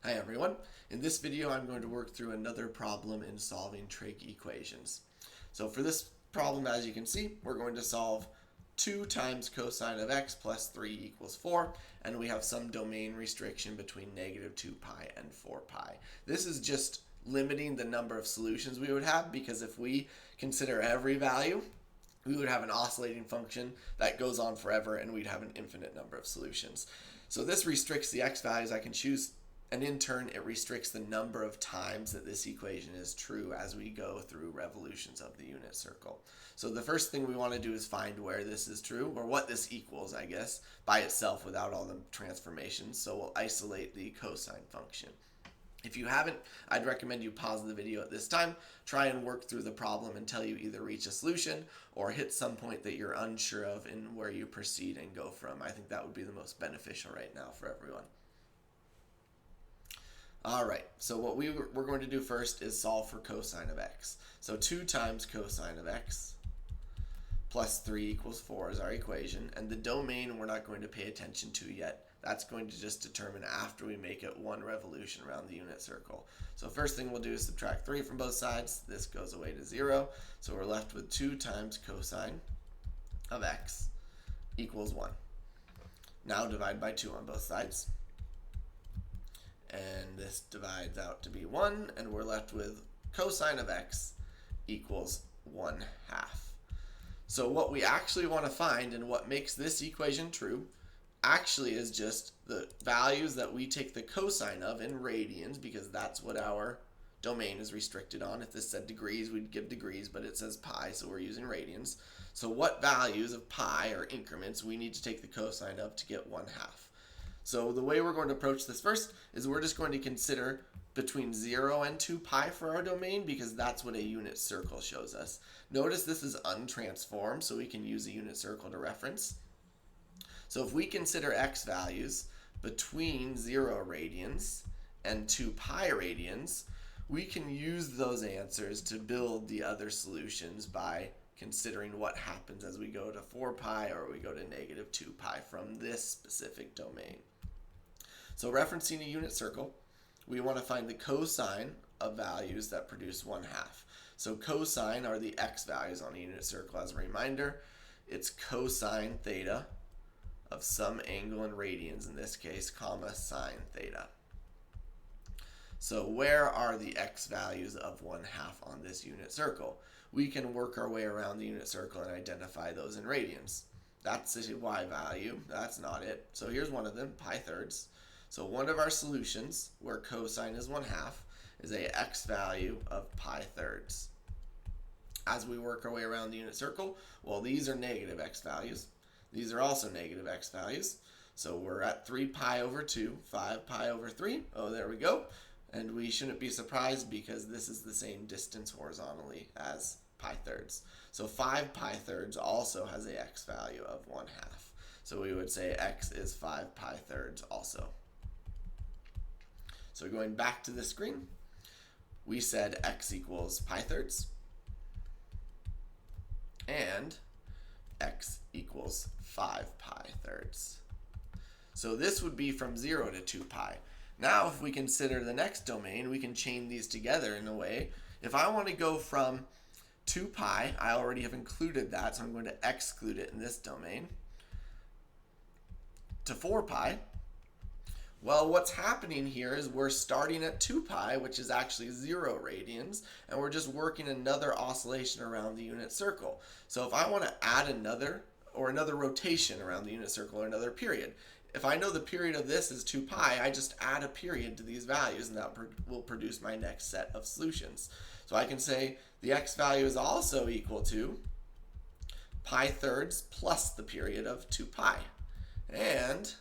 Hi everyone. In this video I'm going to work through another problem in solving trig equations. So for this problem, as you can see, we're going to solve 2 times cosine of x plus 3 equals 4, and we have some domain restriction between negative 2 pi and 4 pi. This is just limiting the number of solutions we would have, because if we consider every value, we would have an oscillating function that goes on forever and we'd have an infinite number of solutions. So this restricts the x values I can choose, and in turn it restricts the number of times that this equation is true as we go through revolutions of the unit circle. So the first thing we want to do is find where this is true, or what this equals, I guess, by itself without all the transformations. So we'll isolate the cosine function. If you haven't, I'd recommend you pause the video at this time, try and work through the problem until you either reach a solution or hit some point that you're unsure of in where you proceed and go from. I think that would be the most beneficial right now for everyone. Alright, so what we're going to do first is solve for cosine of x. So 2 times cosine of x plus 3 equals 4 is our equation, and the domain we're not going to pay attention to yet. That's going to just determine after we make it one revolution around the unit circle. So first thing we'll do is subtract 3 from both sides. This goes away to 0, so we're left with 2 times cosine of x equals 1. Now divide by 2 on both sides. And this divides out to be 1, and we're left with cosine of x equals 1/2. So what we actually want to find, and what makes this equation true, actually is just the values that we take the cosine of in radians, because that's what our domain is restricted on. If this said degrees, we'd give degrees, but it says pi, so we're using radians. So what values of pi, or increments, we need to take the cosine of to get 1/2. So the way we're going to approach this first is we're just going to consider between 0 and 2 pi for our domain, because that's what a unit circle shows us. Notice this is untransformed, so we can use a unit circle to reference. So if we consider x values between 0 radians and 2 pi radians, we can use those answers to build the other solutions by considering what happens as we go to 4 pi or we go to negative 2 pi from this specific domain. So referencing a unit circle, we want to find the cosine of values that produce 1/2. So cosine are the x values on a unit circle. As a reminder, it's cosine theta of some angle in radians, in this case, comma sine theta. So where are the x values of 1/2 on this unit circle? We can work our way around the unit circle and identify those in radians. That's the y value. That's not it. So here's one of them, pi thirds. So one of our solutions, where cosine is 1/2, is a x value of pi thirds. As we work our way around the unit circle, well, these are negative x values. These are also negative x values. So we're at 3 pi over 2, 5 pi over 3. Oh, there we go. And we shouldn't be surprised, because this is the same distance horizontally as pi thirds. So 5 pi thirds also has a x value of 1/2. So we would say x is 5 pi thirds also. So going back to the screen, we said x equals pi thirds and x equals 5 pi thirds. So this would be from 0 to 2 pi. Now if we consider the next domain, we can chain these together in a way. If I want to go from 2 pi, I already have included that, so I'm going to exclude it in this domain, to 4 pi. Well, what's happening here is we're starting at 2 pi, which is actually 0 radians, and we're just working another oscillation around the unit circle. So if I want to add another rotation around the unit circle, or another period, if I know the period of this is 2 pi, I just add a period to these values, and that will produce my next set of solutions. So I can say the x value is also equal to pi thirds plus the period of 2 pi. And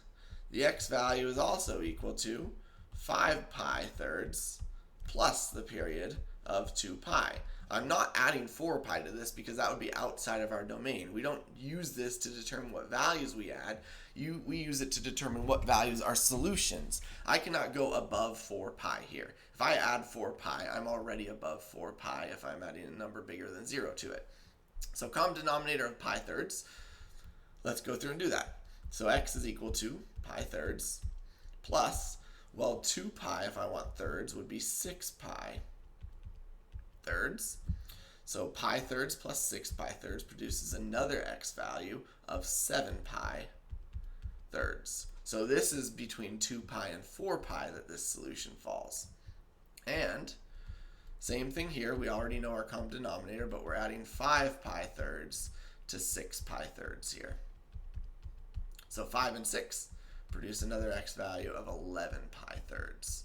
the x value is also equal to 5 pi thirds plus the period of 2 pi. I'm not adding 4 pi to this, because that would be outside of our domain. We don't use this to determine what values we add. We use it to determine what values are solutions. I cannot go above 4 pi here. If I add 4 pi, I'm already above 4 pi if I'm adding a number bigger than 0 to it. So common denominator of pi thirds, let's go through and do that. So x is equal to pi thirds plus Well, 2 pi, if I want thirds, would be 6 pi thirds. So pi thirds plus 6 pi thirds produces another x value of 7 pi thirds. So this is between 2 pi and 4 pi that this solution falls. And same thing here, we already know our common denominator, but we're adding 5 pi thirds to 6 pi thirds here. So 5 and 6 produce another x value of 11 pi thirds.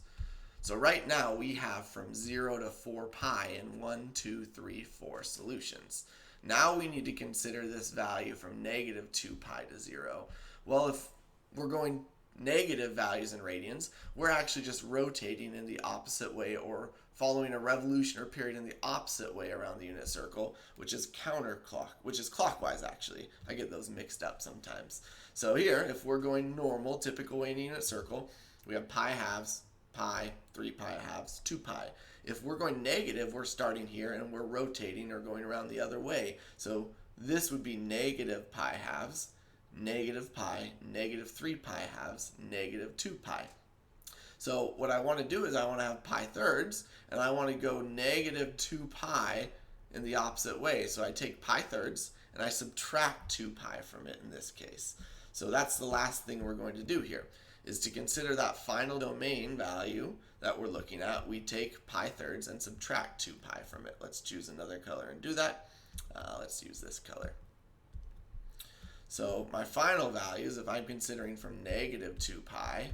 So right now we have from 0 to 4 pi in 1, 2, 3, 4 solutions. Now we need to consider this value from negative 2 pi to 0. Well, if we're going negative values in radians, we're actually just rotating in the opposite way or following a revolution or period in the opposite way around the unit circle, which is clockwise actually. I get those mixed up sometimes. So here, if we're going normal, typical way in a unit circle, we have pi halves, pi, 3 pi halves, 2 pi. If we're going negative, we're starting here and we're rotating or going around the other way. So this would be negative pi halves, negative pi, negative 3 pi halves, negative 2 pi. So what I want to do is I want to have pi thirds, and I want to go negative 2 pi in the opposite way. So I take pi thirds, and I subtract 2 pi from it in this case. So that's the last thing we're going to do here, is to consider that final domain value that we're looking at. We take pi thirds and subtract 2 pi from it. Let's choose another color and do that. Let's use this color. So my final values, if I'm considering from negative 2 pi,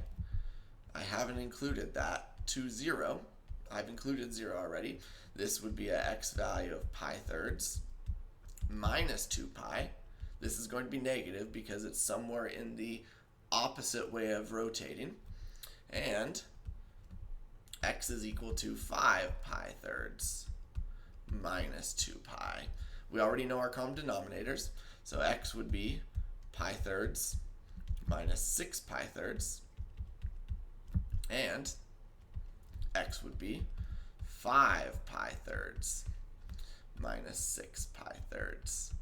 I haven't included that to 0. I've included 0 already. This would be an x value of pi thirds minus 2 pi. This is going to be negative because it's somewhere in the opposite way of rotating. And x is equal to 5 pi thirds minus 2 pi. We already know our common denominators, so x would be pi thirds minus 6 pi thirds, and x would be 5 pi thirds minus 6 pi thirds.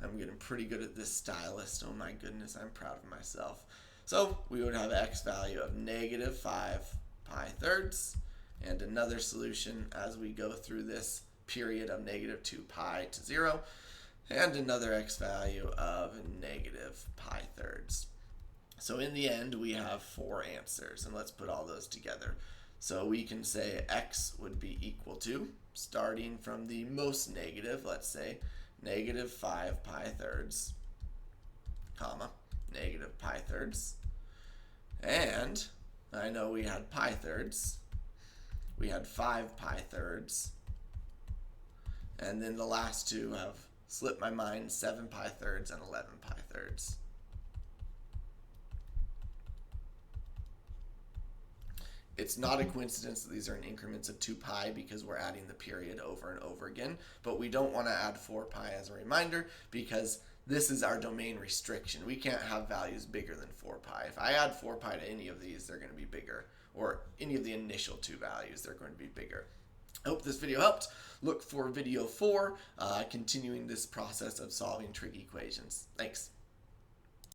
I'm getting pretty good at this stylist. Oh my goodness, I'm proud of myself. So we would have x value of negative 5 pi thirds, and another solution as we go through this period of negative 2 pi to 0, and another x value of negative pi thirds. So in the end, we have 4 answers, and let's put all those together. So we can say x would be equal to, starting from the most negative, let's say, negative 5 pi thirds, comma, negative pi thirds. And I know we had pi thirds. We had 5 pi thirds. And then the last two have slipped my mind, 7 pi thirds and 11 pi thirds. It's not a coincidence that these are in increments of 2 pi because we're adding the period over and over again, but we don't want to add 4 pi as a reminder because this is our domain restriction. We can't have values bigger than 4 pi. If I add 4 pi to any of these, they're going to be bigger, or any of the initial 2 values, they're going to be bigger. I hope this video helped. Look for video 4, continuing this process of solving trig equations. Thanks.